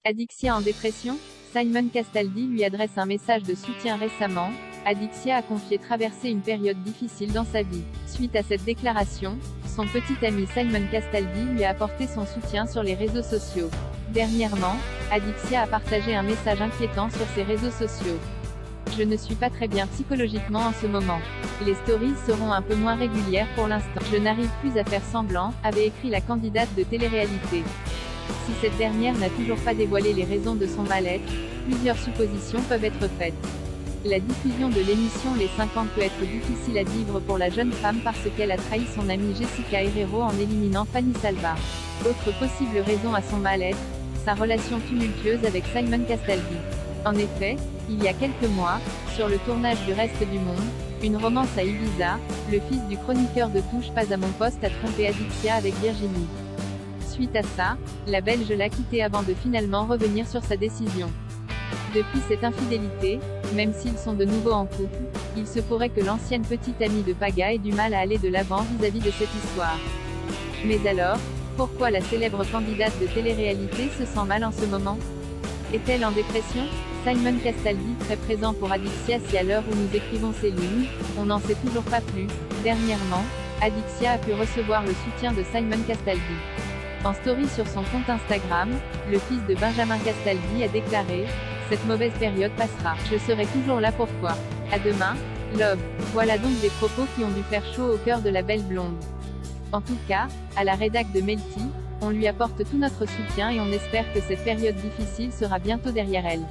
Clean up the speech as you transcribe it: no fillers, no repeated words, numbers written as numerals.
Adixia en dépression? Simon Castaldi lui adresse un message de soutien récemment. Adixia a confié traverser une période difficile dans sa vie. Suite à cette déclaration, son petit ami Simon Castaldi lui a apporté son soutien sur les réseaux sociaux. Dernièrement, Adixia a partagé un message inquiétant sur ses réseaux sociaux. Je ne suis pas très bien psychologiquement en ce moment. Les stories seront un peu moins régulières pour l'instant. Je n'arrive plus à faire semblant, avait écrit la candidate de télé-réalité. Si cette dernière n'a toujours pas dévoilé les raisons de son mal-être, plusieurs suppositions peuvent être faites. La diffusion de l'émission Les 50 peut être difficile à vivre pour la jeune femme parce qu'elle a trahi son amie Jessica Herrero en éliminant Fanny Salva. Autre possible raison à son mal-être, sa relation tumultueuse avec Simon Castaldi. En effet, il y a quelques mois, sur le tournage du Reste du Monde, une romance à Ibiza, le fils du chroniqueur de Touche pas à mon poste a trompé Adixia avec Virginie. Suite à ça, la Belge l'a quitté avant de finalement revenir sur sa décision. Depuis cette infidélité, même s'ils sont de nouveau en couple, il se pourrait que l'ancienne petite amie de Paga ait du mal à aller de l'avant vis-à-vis de cette histoire. Mais alors, pourquoi la célèbre candidate de télé-réalité se sent mal en ce moment? Est-elle en dépression? Simon Castaldi très présent pour Adixia. Si à l'heure où nous écrivons ces lignes, on n'en sait toujours pas plus. Dernièrement, Adixia a pu recevoir le soutien de Simon Castaldi. En story sur son compte Instagram, le fils de Benjamin Castaldi a déclaré « Cette mauvaise période passera. Je serai toujours là pour toi. À demain, love ». Voilà donc des propos qui ont dû faire chaud au cœur de la belle blonde. En tout cas, à la rédac de Melty, on lui apporte tout notre soutien et on espère que cette période difficile sera bientôt derrière elle.